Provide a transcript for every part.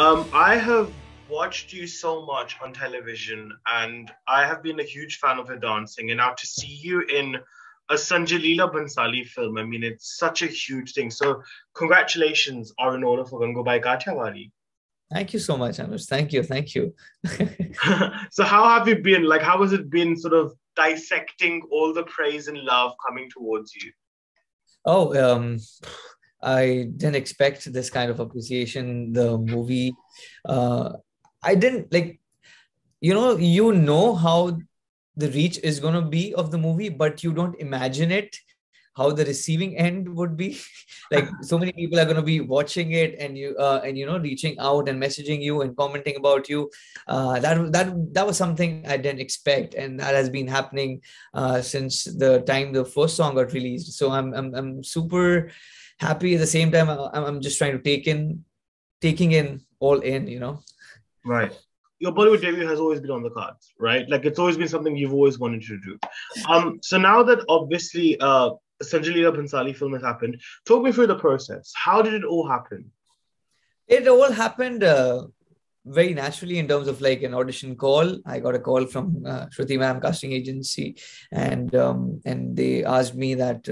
I have watched you so much on television, and I have been a huge fan of your dancing. And now to see you in a Sanjay Leela Bhansali film, I mean, it's such a huge thing. So, congratulations are in order for Gangubai Kathiawadi. Thank you so much, Anush. Thank you. Thank you. So, how have you been? Like, how has it been sort of dissecting all the praise and love coming towards you? Oh, I didn't expect this kind of appreciation. The movie, uh, I didn't like, how the reach is going to be of the movie, but you don't imagine it, how the receiving end would be. Like so many people are going to be watching it and reaching out and messaging you and commenting about you. That was something I didn't expect, and that has been happening since the time the first song got released. So I'm super happy. At the same time, I'm just trying to taking in all in. Right. Your Bollywood debut has always been on the cards, right? Like it's always been something you've always wanted to do. So now that obviously Sanjay Leela Bhansali film has happened, talk me through the process. How did it all happen? It all happened very naturally in terms of like an audition call. I got a call from Shruti ma'am casting agency, and they asked me that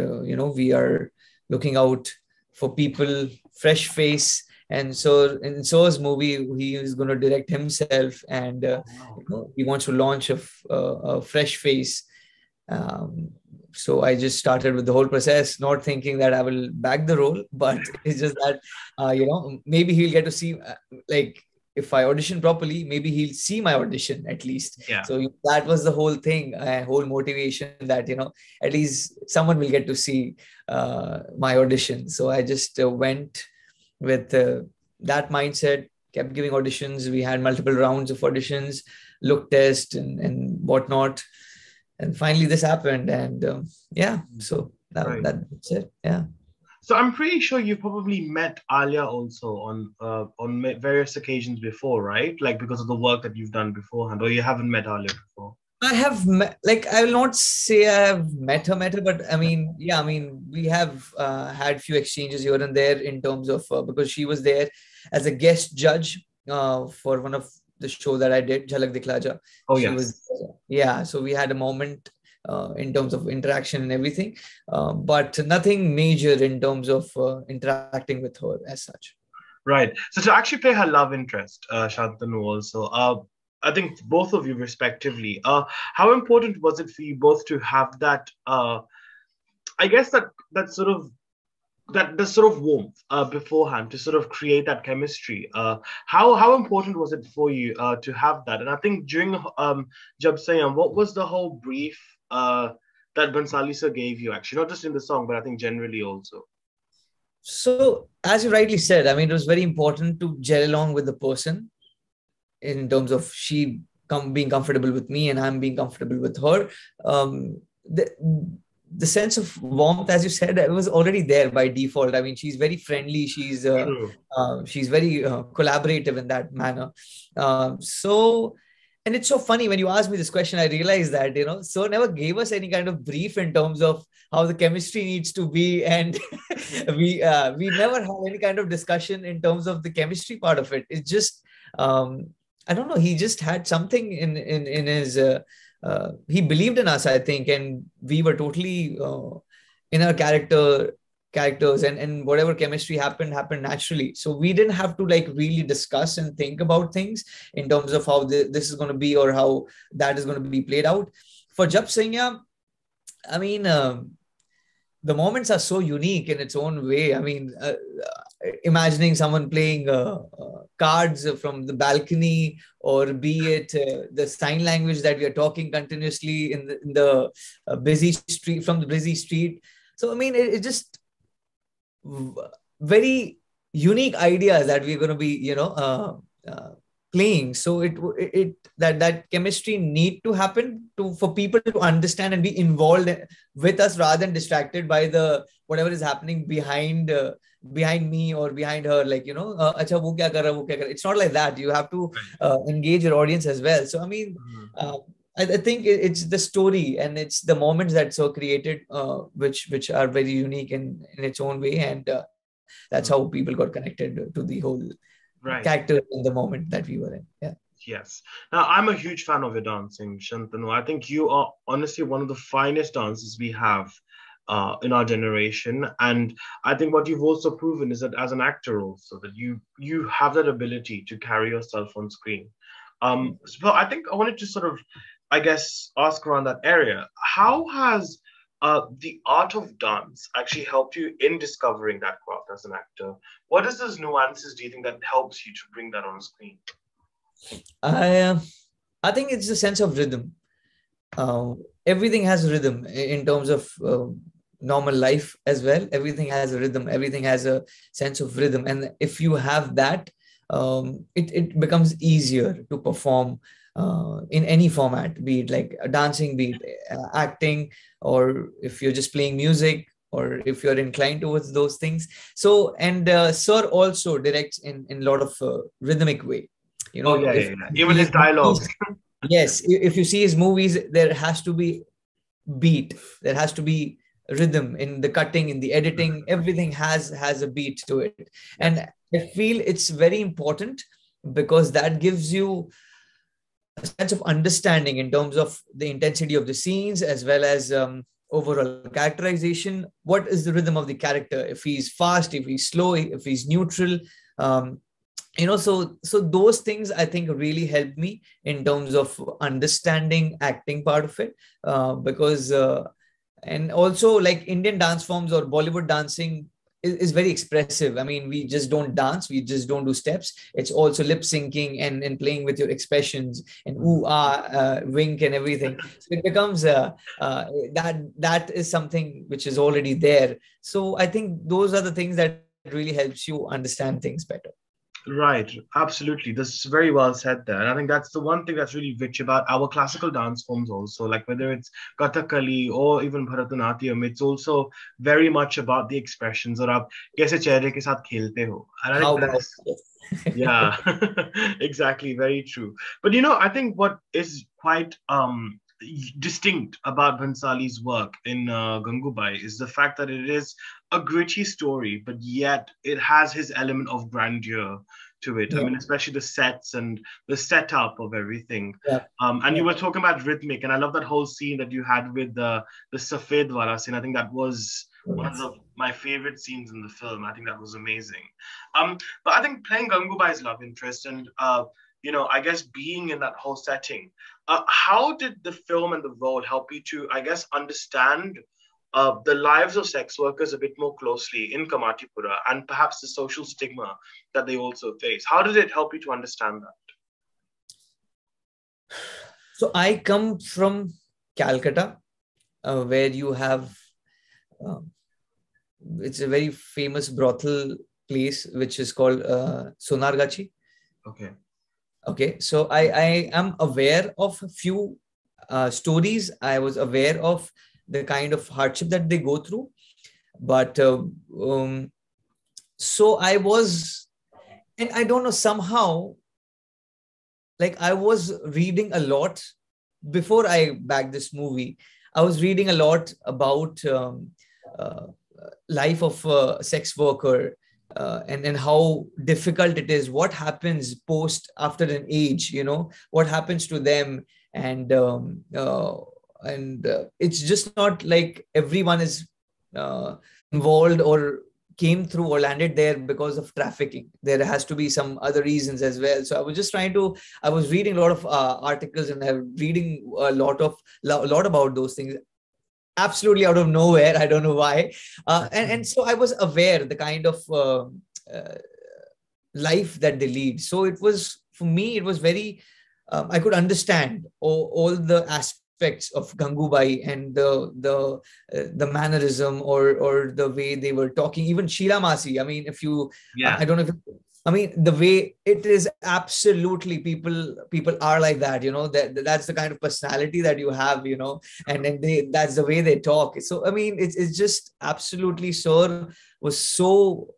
we are looking out for people, fresh face. And so in So's movie, he is going to direct himself, and Oh, wow. he wants to launch a fresh face. So I just started with the whole process, not thinking that I will back the role, but it's just that maybe he'll get to see like if I audition properly, maybe he'll see my audition at least. Yeah. So that was the whole thing, whole motivation that at least someone will get to see my audition. So I just went with that mindset, kept giving auditions. We had multiple rounds of auditions, look test and whatnot, and finally this happened. And yeah, so Right. that's it. Yeah. So I'm pretty sure you've probably met Alia also on various occasions before, right? Like because of the work that you've done beforehand, or you haven't met Alia before. I have met, like, I will not say I have met her, but I mean, yeah, I mean, we have had few exchanges here and there in terms of because she was there as a guest judge for one of the show that I did, Jhalak Dikhla Ja. Oh She was, yes. yeah, so we had a moment in terms of interaction and everything, but nothing major in terms of interacting with her as such. Right. So to actually play her love interest, Shantanu also, I think both of you respectively, how important was it for you both to have that, I guess that sort of that the sort of warmth beforehand to sort of create that chemistry. How important was it for you to have that? And I think during Jab Sayam, what was the whole brief that Bansali sir gave you actually, not just in the song, but I think generally also. So, as you rightly said, I mean, it was very important to gel along with the person in terms of she being comfortable with me and I'm being comfortable with her. The sense of warmth, as you said, it was already there by default. I mean, she's very friendly. True. She's very collaborative in that manner. So, and it's so funny when you ask me this question, I realized that so never gave us any kind of brief in terms of how the chemistry needs to be, and we never had any kind of discussion in terms of the chemistry part of it. It's just I don't know. He just had something in his. He believed in us, I think, and we were totally in our characters, and whatever chemistry happened naturally. So we didn't have to like really discuss and think about things in terms of how this is going to be or how that is going to be played out. For Jab Singha, I mean, the moments are so unique in its own way. I mean, imagining someone playing cards from the balcony, or be it the sign language that we are talking continuously in the busy street, from the busy street. So, I mean, it just very unique ideas that we're going to be, playing. So it that chemistry need to happen for people to understand and be involved with us rather than distracted by the whatever is happening behind me or behind her, like acha wo kya kar raha, wo kya kar raha. It's not like that. You have to engage your audience as well. So I mean, I think it's the story and it's the moments that so created, which are very unique in its own way, and that's how people got connected to the whole Right. character in the moment that we were in. Yeah. Yes. Now, I'm a huge fan of your dancing, Shantanu. I think you are honestly one of the finest dancers we have in our generation. And I think what you've also proven is that as an actor also, that you have that ability to carry yourself on screen. So I think I wanted to sort of, I guess, ask around that area. How has the art of dance actually helped you in discovering that craft as an actor? What is those nuances do you think that helps you to bring that on screen? I I think it's a sense of rhythm. Uh, Everything has rhythm in terms of normal life as well. Everything has a rhythm. Everything has a sense of rhythm, and if you have that, it becomes easier to perform in any format, be it like dancing, be it acting, or if you're just playing music, or if you're inclined towards those things. So, and Sir also directs in a lot of rhythmic way. You Oh know, yeah, if yeah, yeah. you Even see his his dialogues. movies, yes, if you see his movies, there has to be beat. There has to be rhythm in the cutting, in the editing. Everything has a beat to it, Yes. and I feel it's very important because that gives you a sense of understanding in terms of the intensity of the scenes as well as overall characterization. What is the rhythm of the character? If he's fast, if he's slow, if he's neutral. Um, so those things I think really helped me in terms of understanding acting part of it, because and also like Indian dance forms or Bollywood dancing is very expressive. I mean, we just don't dance, we just don't do steps. It's also lip syncing and playing with your expressions and ooh ah, wink and everything. So it becomes that is something which is already there. So I think those are the things that really helps you understand things better. Right, absolutely. This is very well said there. And I think that's the one thing that's really rich about our classical dance forms also, like whether it's Kathakali or even Bharatanatyam, it's also very much about the expressions और आप कैसे चेहरे के साथ खेलते हो. And I How think about that's yes. yeah, exactly, very true. But I think what is quite distinct about Bhansali's work in Gangubai is the fact that it is a gritty story, but yet it has his element of grandeur to it. I Yeah, mean, especially the sets and the setup of everything. yeah, And yeah. you were talking about rhythmic, and I love that whole scene that you had with the Safed Wala scene. I think that was one of my favorite scenes in the film. I think that was amazing. But I think playing Gangubai's love interest and I guess being in that whole setting, how did the film and the role help you to, I guess, understand the lives of sex workers a bit more closely in Kamatipura and perhaps the social stigma that they also face? How did it help you to understand that? So I come from Calcutta, where you have um, it's a very famous brothel place which is called Sonargachi. Okay. Okay, so I am aware of a few stories. I was aware of the kind of hardship that they go through, but so I was, and I don't know, somehow, like I was reading a lot before I backed this movie. I was reading a lot about uh, life of a sex worker, and how difficult it is. What happens post after an age? What happens to them, and it's just not like everyone is uh, involved or came through or landed there because of trafficking. There has to be some other reasons as well. So I was just trying to. I was reading a lot of articles and I'm reading a lot about those things. Absolutely out of nowhere. I don't know why. And so I was aware the kind of uh, life that they lead. So it was, for me, it was very, I could understand all the aspects of Gangubai and the mannerism or the way they were talking. Even Sheila Masi. I mean, if you, Yeah. I don't know if I mean, the way it is, absolutely, people are like that, that's the kind of personality that you have, and then that's the way they talk. So I mean, it's just absolutely, Sir was so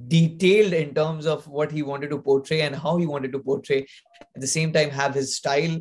detailed in terms of what he wanted to portray and how he wanted to portray, at the same time have his style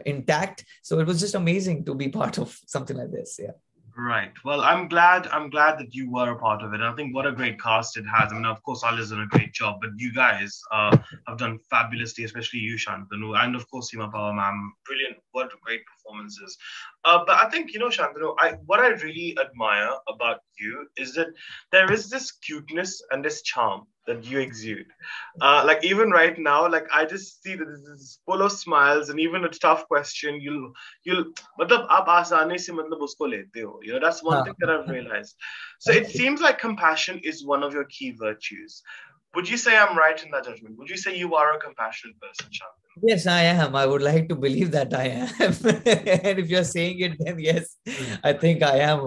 intact. So it was just amazing to be part of something like this. Yeah. Right. Well, I'm glad. I'm glad that you were a part of it. I think what a great cast it has. I mean, of course, Ali's done a great job, but you guys have done fabulously, especially you, Shantanu, and of course, Seema Power, ma'am. Brilliant. What great performances. But I think Shantanu. What I really admire about you is that there is this cuteness and this charm that you exude. Like even right now, like I just see that this is full of smiles, and even a tough question, you'll मतलब आप आसानी से मतलब उसको लेते हो. That's one thing that I've realized. So it Thank you. seems like compassion is one of your key virtues. Would you say I'm right in that judgment? Would you say you are a compassionate person, Shantanu? Yes, I am. I would like to believe that I am. And if you're saying it, then yes, I think I am.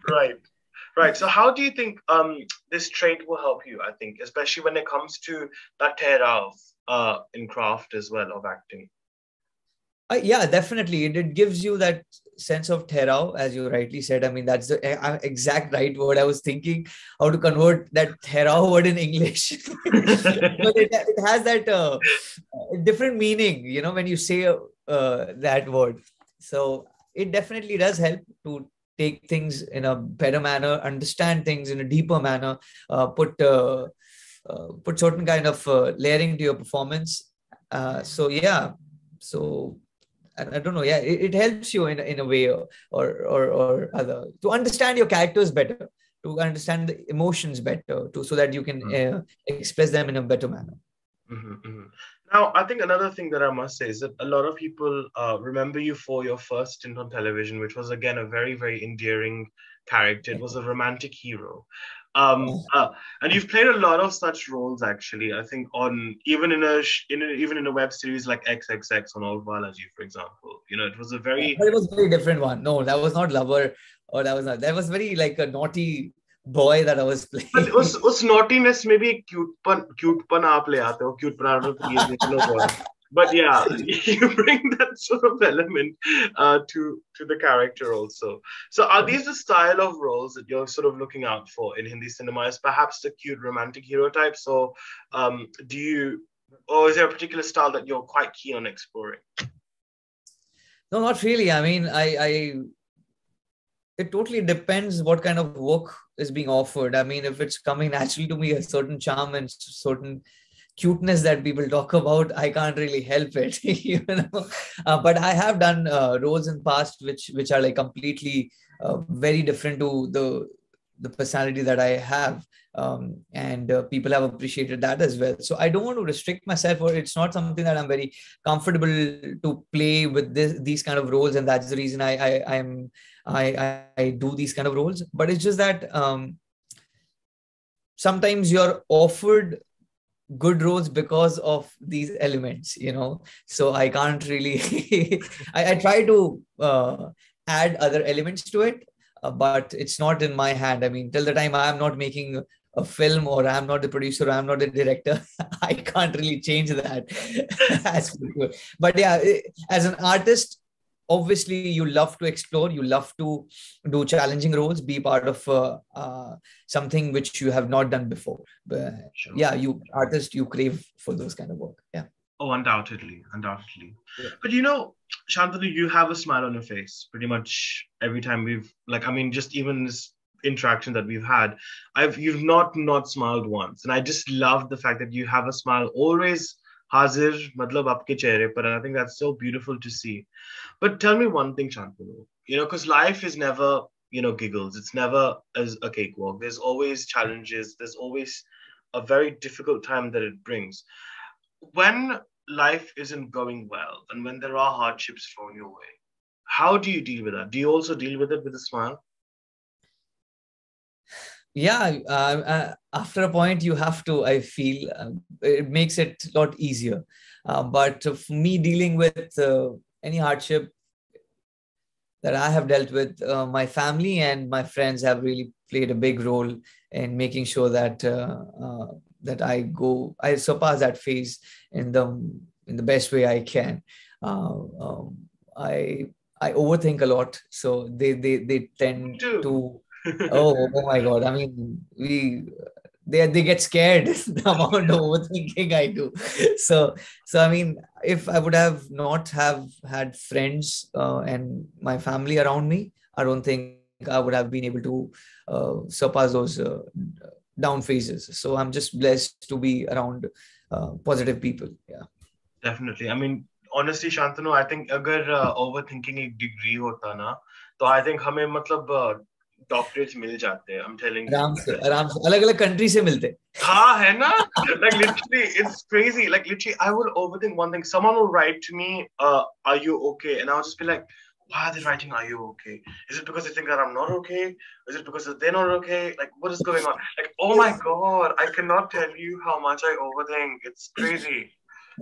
Right. Right. So how do you think this trait will help you, I think, especially when it comes to that tehrav in craft as well of acting? Yeah, definitely. It gives you that sense of terror, as you rightly said. I mean, that's the exact right word. I was thinking how to convert that terror word in English. But it has that different meaning, when you say that word. So it definitely does help to take things in a better manner, understand things in a deeper manner, put certain kind of layering to your performance. So yeah, so I don't know. Yeah, it helps you in a way or other to understand your characters better, to understand the emotions better, so that you can express them in a better manner. Now, I think another thing that I must say is that a lot of people remember you for your first stint on television, which was again a very, very endearing character. It was a romantic hero. And you've played a lot of such roles actually. I think on even in a web series like XXX on Old Balaji, for example. It was a very. But it was a very different one. No, that was not lover, or that was not. That was very like a naughty boy that I was playing. But us naughtiness में भी cute आप ले आते हो. Cute I don't know. But yeah, you bring that sort of element to the character also. So are these the style of roles that you're sort of looking out for in Hindi cinema? Is perhaps the cute romantic hero type? So or is there a particular style that you're quite keen on exploring? No, not really. I mean, it totally depends what kind of work is being offered. I mean, if it's coming naturally to me, a certain charm and certain cuteness that people talk about, I can't really help it, But I have done roles in past which are like completely very different to the personality that I have, and people have appreciated that as well. So I don't want to restrict myself, or it's not something that I'm very comfortable to play with these kind of roles, and that's the reason I do these kind of roles. But it's just that sometimes you're offered good roles because of these elements, so I can't really I try to add other elements to it, but it's not in my hand. I mean, till the time I am not making a film, or I'm not the producer, or I'm not the director, I can't really change that. But yeah, as an artist, obviously you love to explore, you love to do challenging roles, be part of something which you have not done before. But Sure. yeah, you crave for those kind of work. Yeah. Oh, undoubtedly. Yeah. But Shantanu, you have a smile on your face pretty much every time just even this interaction that we've had, you've not smiled once, and I just love the fact that you have a smile always hazir, matlab aapke chehre par, and I think that's so beautiful to see. But tell me one thing, Shantanu, because life is never, giggles. It's never as a cakewalk. There's always challenges. There's always a very difficult time that it brings. When life isn't going well, and when there are hardships thrown your way, how do you deal with that? Do you also deal with it with a smile? Yeah, after a point you have to, I feel it makes it a lot easier. But for me, dealing with any hardship that I have dealt with, my family and my friends have really played a big role in making sure that that I surpass that phase in the best way I can. I overthink a lot, so they tend to. Oh my God! I mean, they get scared the amount of overthinking I do. So I mean, if I would have not have had friends and my family around me, I don't think I would have been able to surpass those down phases. So I'm just blessed to be around positive people. Yeah. Definitely. I mean, honestly, Shantanu, I think अगर overthinking एक degree होता ना, तो I think हमें मतलब doctorates मिल जाते हैं. I'm telling you. आराम से अलग अलग कंट्री से मिलते. हाँ है ना? Like literally, it's crazy. Like literally, I would overthink one thing. Someone will write to me, "Are you okay?" And I'll just be like, "Why are they writing? Are you okay? Is it because they think that I'm not okay? Is it because they're not okay? Like, what is going on? Like, oh my god, I cannot tell you how much I overthink. It's crazy.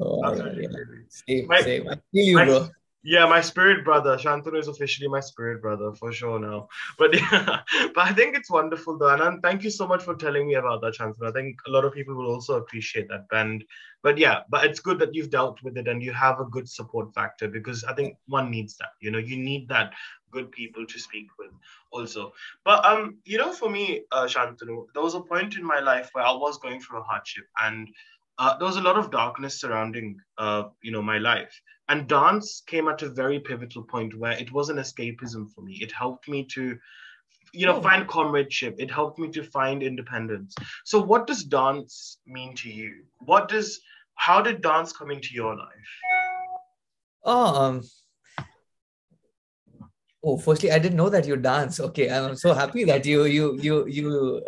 Oh my God, Absolutely yeah. crazy. Same, My same. I feel you, my bro. yeah, my spirit brother. Shantanu is officially my spirit brother for sure now. But yeah, but I think it's wonderful though. And thank you so much for telling me about that, Shantanu. I think a lot of people will also appreciate that. And but yeah, but it's good that you've dealt with it and you have a good support factor because I think one needs that. You know, you need that good people to speak with also. But for me, Shantanu, there was a point in my life where I was going through a hardship and there was a lot of darkness surrounding my life, and dance came at a very pivotal point where it was an escapism for me. It helped me to Oh, find comradeship. It helped me to find independence. So what does dance mean to you? How did dance come into your life? oh, oh, firstly, I didn't know that you dance. Okay, I'm so happy that you you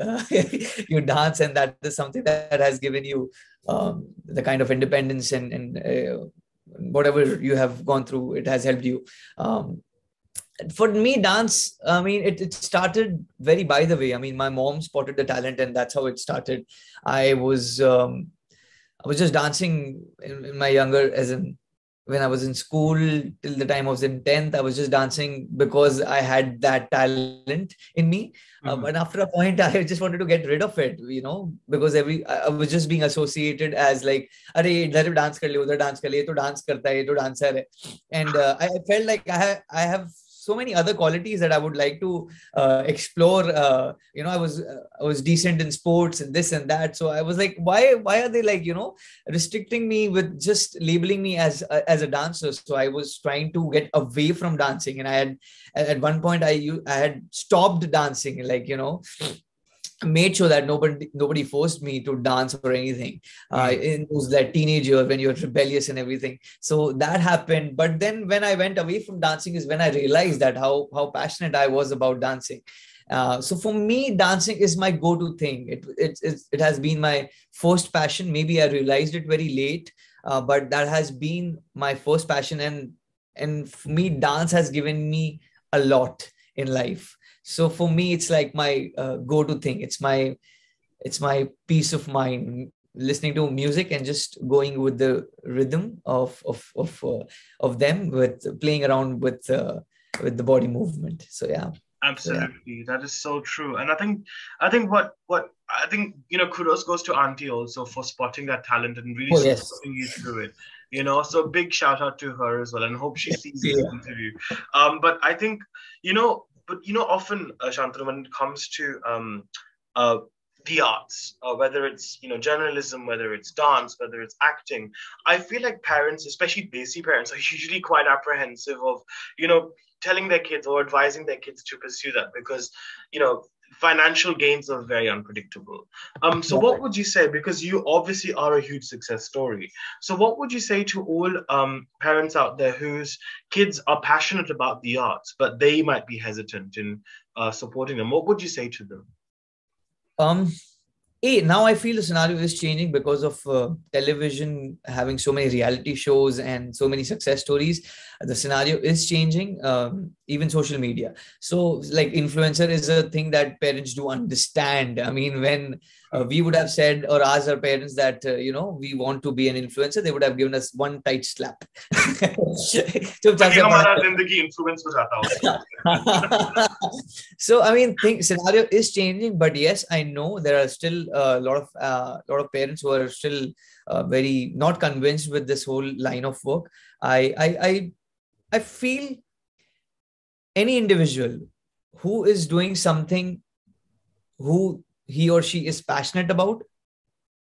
dance, and that is something that has given you the kind of independence and whatever you have gone through, it has helped you. Um, for me, dance, I mean, it started very by the way. I mean, my mom spotted the talent, and that's how it started. I was um, I was just dancing in my younger, as in when I was in school till the time I was in 10th, I was just dancing because I had that talent in me. But Mm-hmm. after a point, I just wanted to get rid of it, because I was just being associated as like, अरे इधर dance कर ले, उधर dance कर ले, ये तो dance करता है, ये तो dancer है. And I felt like I have so many other qualities that I would like to explore. I was decent in sports and this and that. So I was like, why are they like restricting me with just labeling me as a dancer? So I was trying to get away from dancing, and I had at one point I had stopped dancing, like made sure that nobody forced me to dance or anything in those that teenage year when you're rebellious and everything. So that happened, but then when I went away from dancing is when I realized that how passionate I was about dancing. So for me, dancing is my go-to thing. It has been my first passion. Maybe I realized it very late, but that has been my first passion, and for me, dance has given me a lot in life. So for me, it's like my go-to thing. It's my peace of mind, listening to music and just going with the rhythm of them, with playing around with the body movement. So yeah. So yeah. Absolutely, that is so true. And I think what I think kudos goes to Auntie also for spotting that talent and really Oh yes. supporting you through it. So big shout out to her as well, and hope she sees this Yeah. interview. But I think often Shantanu, when it comes to uh the arts, whether it's journalism, whether it's dance, whether it's acting, I feel like parents, especially Desi parents, are usually quite apprehensive of telling their kids or advising their kids to pursue that because you know financial gains are very unpredictable. So what would you say, because you obviously are a huge success story, so what would you say to all parents out there whose kids are passionate about the arts but they might be hesitant in supporting them? What would you say to them? Um, now I feel the scenario is changing because of television having so many reality shows and so many success stories. The scenario is changing, even social media. So, like, influencer is a thing that parents do understand. I mean, when we would have said or asked our parents that, we want to be an influencer, they would have given us one tight slap. चुपचाप ताकि से पढ़ा हमारा जिंदगी influence हो जाता हो उसमें. So I mean, scenario is changing, but yes, I know there are still a lot of parents who are still very not convinced with this whole line of work. I feel any individual who is doing something who he or she is passionate about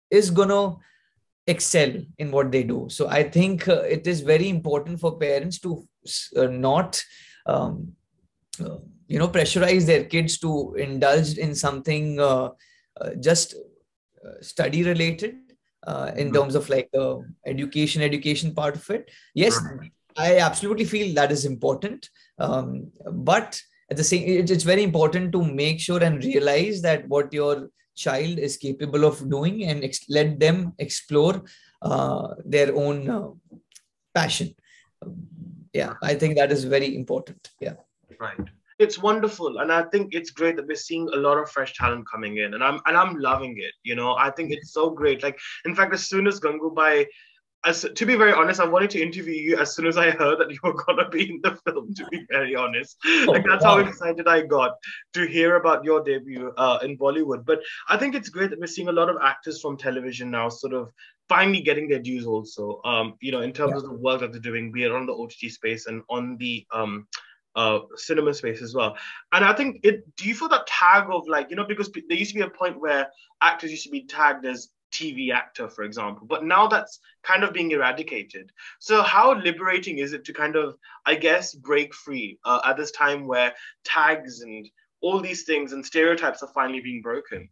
is gonna excel in what they do. So I think it is very important for parents to not um, uh, pressurize their kids to indulge in something just study related in terms of like education part of it. Yes, Right. I absolutely feel that is important. But at the same, it's very important to make sure and realize that what your child is capable of doing, and let them explore their own passion. Yeah, I think that is very important. Yeah. Right. It's wonderful, and I think it's great that we're seeing a lot of fresh talent coming in, and I'm loving it. I think it's so great. Like, in fact, as soon as Gangubai, to be very honest, I wanted to interview you as soon as I heard that you were gonna be in the film. To be very honest, like Oh, that's how wow. excited I got to hear about your debut in Bollywood. But I think it's great that we're seeing a lot of actors from television now, sort of finally getting their dues. Also, in terms Yeah. of the work that they're doing, be it on the OTT space and on the cinema space as well. And I think do you feel that tag of, like, because there used to be a point where actors used to be tagged as TV actor, for example, but now that's kind of being eradicated. So how liberating is it to kind of, I guess, break free at this time where tags and all these things and stereotypes are finally being broken?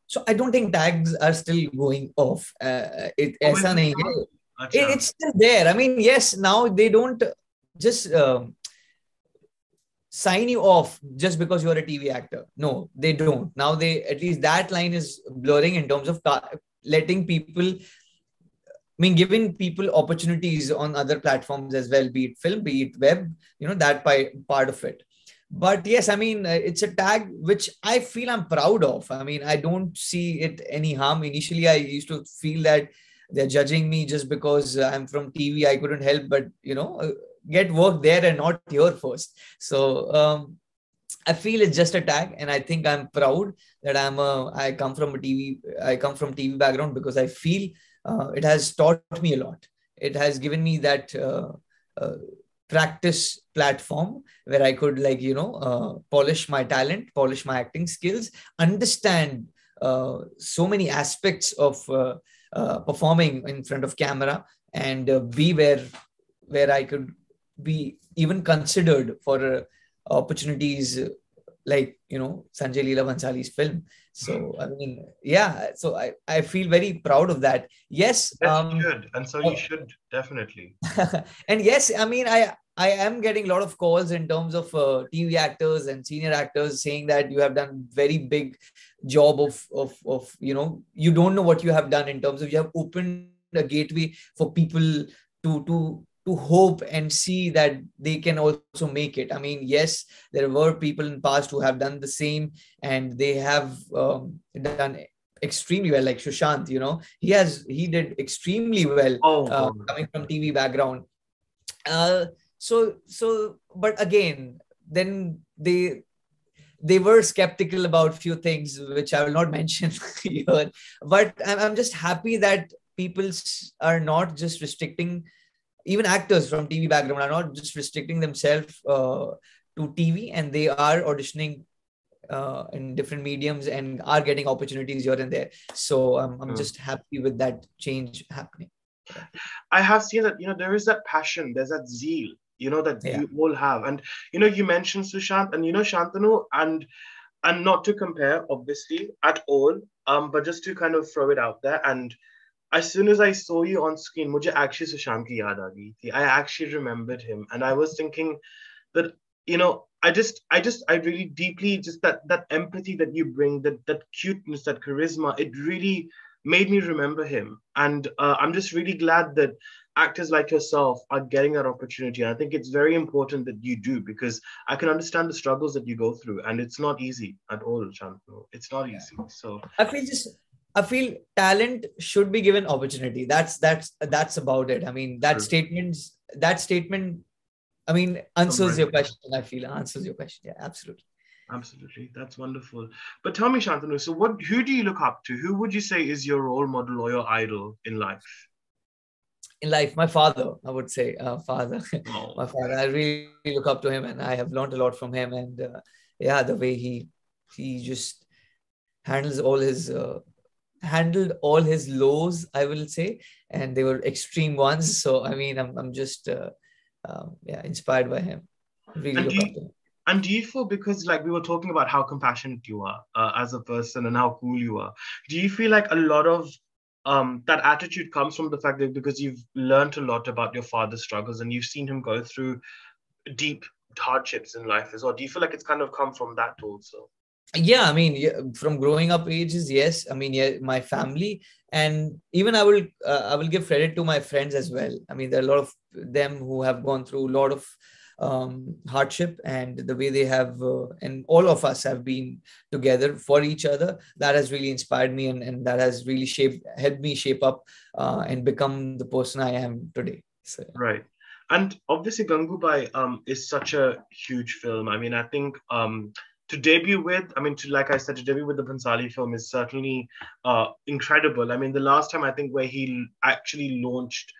So I don't think tags are still going off. Oh, is ऐसा it नहीं not? है. Acha. It's still there. I mean, yes, now they don't just sign you off just because you're a TV actor. No, they don't. Now they, at least that line is blurring in terms of letting people, I mean, giving people opportunities on other platforms as well, be it film, be it web, that part of it. But yes, I mean, it's a tag which I feel I'm proud of. I mean, I don't see it any harm. Initially, I used to feel that they're judging me just because I'm from TV. I couldn't help but, get work there and not here first. So I feel it's just a tag, and I think I'm proud that I come from TV background, because I feel it has taught me a lot. It has given me that uh, practice platform where I could, like, polish my talent, polish my acting skills, understand so many aspects of performing in front of camera, and be where I could be even considered for opportunities like, Sanjay, Leela, Bhansali's film. So I mean, yeah, so I feel very proud of that. Yes. Yes, you should. And so you uh, should, definitely. and yes, I mean, I am getting a lot of calls in terms of TV actors and senior actors saying that you have done very big job of you don't know what you have done, in terms of you have opened a gateway for people to hope and see that they can also make it. I mean, yes, there were people in the past who have done the same, and they have done extremely well, like Sushant. He did extremely well Oh, God. coming from TV background. uh, but again, then they were skeptical about few things which I will not mention here. But I'm just happy that people are not just restricting, even actors from TV background are not just restricting themselves to TV, and they are auditioning in different mediums and are getting opportunities here and there. So I'm Mm. just happy with that change happening. I have seen that, there is that passion, there's that zeal, that Yeah. you all have. And, you mentioned Sushant and, Shantanu, and not to compare, obviously, at all, but just to kind of throw it out there. And as soon as I saw you on screen, मुझे actually Sushant की याद आ गई थी. I actually remembered him. And I was thinking that, I really deeply, just that empathy that you bring, that cuteness, that charisma, it really made me remember him. And I'm just really glad that actors like yourself are getting that opportunity. And I think it's very important that you do, because I can understand the struggles that you go through, and it's not easy at all, Shantanu. It's not easy. So I feel just I feel talent should be given opportunity. That's about it. I mean, true. that statement, I mean, answers your question. I feel answers your question. Yeah, absolutely. Absolutely. That's wonderful. But tell me, Shantanu, so who do you look up to? Who would you say is your role model or your idol in life? In life, my father, I would say, father, Oh, my father. I really look up to him, and I have learned a lot from him. And yeah, the way he just handles all his handled all his lows, I will say, and they were extreme ones. So I mean, I'm just yeah, inspired by him. Really and look up to him. And do you feel, because like we were talking about how compassionate you are as a person and how cool you are, do you feel like a lot of that attitude comes from the fact that because you've learned a lot about your father's struggles and you've seen him go through deep hardships in life as well? Do you feel like it's kind of come from that also? Yeah, I mean, yeah, from growing up ages, yes. I mean, yeah, my family, and even I will give credit to my friends as well. I mean, there are a lot of them who have gone through a lot of hardship, and the way they have, and all of us have been together for each other. That has really inspired me, and that has really helped me shape up and become the person I am today. So, Right. And obviously, Gangubai is such a huge film. I mean, I think to debut with, I mean, like I said, to debut with the Bhansali film is certainly incredible. I mean, the last time I think where he actually launched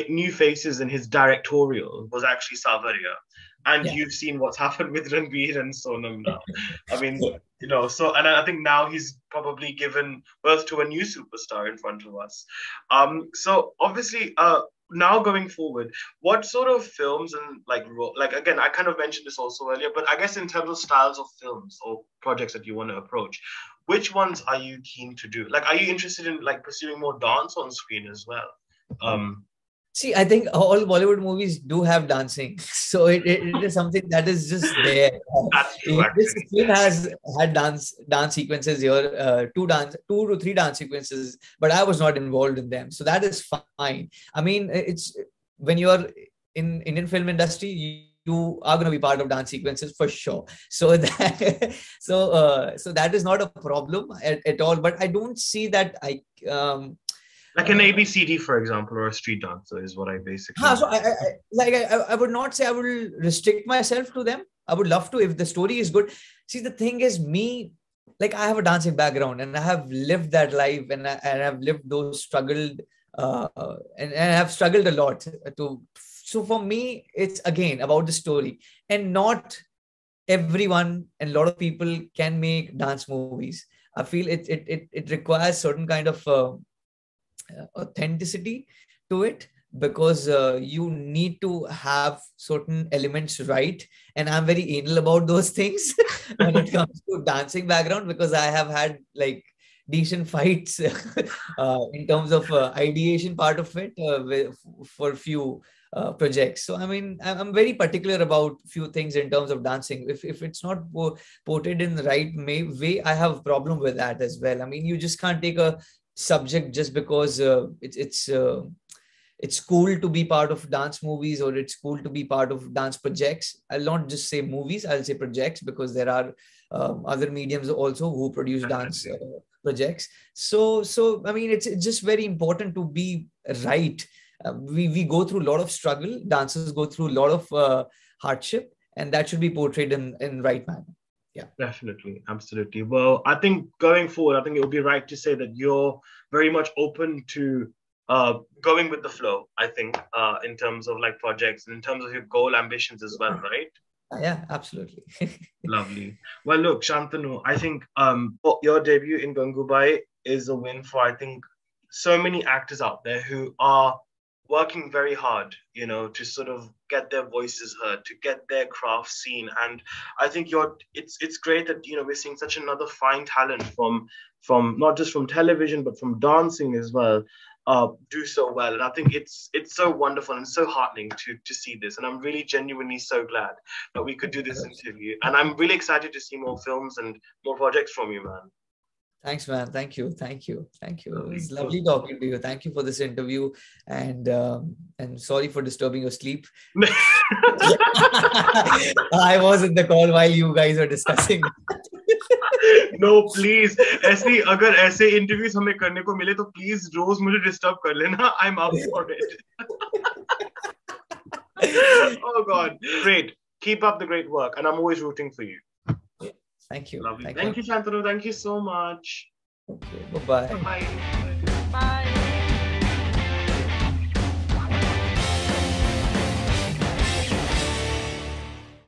new faces in his directorial was actually Savaria. And yeah. you've seen what's happened with Ranbir and Sonam now. I mean, so, and I think now he's probably given birth to a new superstar in front of us. So obviously, now going forward, what sort of films and like again, I kind of mentioned this also earlier, but I guess in terms of styles of films or projects that you want to approach, which ones are you keen to do? Like, are you interested in like pursuing more dance on screen as well? See, I think all Bollywood movies do have dancing, so it is something that is just there. That's true, This actually. film has had dance sequences here, two to three dance sequences, but I was not involved in them, so that is fine. I mean, it's when you are in Indian film industry, you are going to be part of dance sequences for sure. So that so that is not a problem at all. But I don't see that Like an ABCD, for example, or a street dancer is what I basically so meant. I would not say I will restrict myself to them. I would love to if the story is good. See, the thing is, me, like I have a dancing background and I have lived that life and I've lived those struggled and I have struggled a lot to. So for me, it's again about the story, and not everyone and a lot of people can make dance movies. I feel it requires certain kind of authenticity to it, because you need to have certain elements right, and I'm very anal about those things when it comes to dancing background, because I have had like decent fights in terms of ideation part of it for few projects. So I mean, I'm very particular about few things in terms of dancing. If it's not portrayed in the right way, I have a problem with that as well. I mean, you just can't take a subject just because it's cool to be part of dance movies, or it's cool to be part of dance projects. I'll not just say movies, I'll say projects, because there are other mediums also who produce dance projects. So I mean, it's just very important to be right. We go through a lot of struggle, dancers go through a lot of hardship, and that should be portrayed in right manner. Yeah, Definitely, absolutely. Well, I think going forward, I think it would be right to say that you're very much open to going with the flow, I think, in terms of like projects and in terms of your goal ambitions as well, right? yeah, absolutely. Lovely. Well, look, Shantanu, I think your debut in Gangubai is a win for, I think, so many actors out there who are working very hard, to sort of get their voices heard, to get their craft seen. And I think it's great that, we're seeing such another fine talent from not just from television, but from dancing as well, do so well. And I think it's so wonderful and so heartening to see this. And I'm really genuinely so glad that we could do this interview. And I'm really excited to see more films and more projects from you, man. Thanks, man. Thank you. Thank you. Thank you. Lovely. It's lovely talking to you. Thank you for this interview. And sorry for disturbing your sleep. I was in the call while you guys were discussing. No, please. ऐसे अगर ऐसे interviews हमें करने को मिले तो please रोज मुझे disturb कर लेना. I'm up for it. Oh God, great. Keep up the great work, and I'm always rooting for you. Thank you. Lovely. Thank you, Shantanu. Thank you so much. Okay. Bye-bye. Bye. Bye.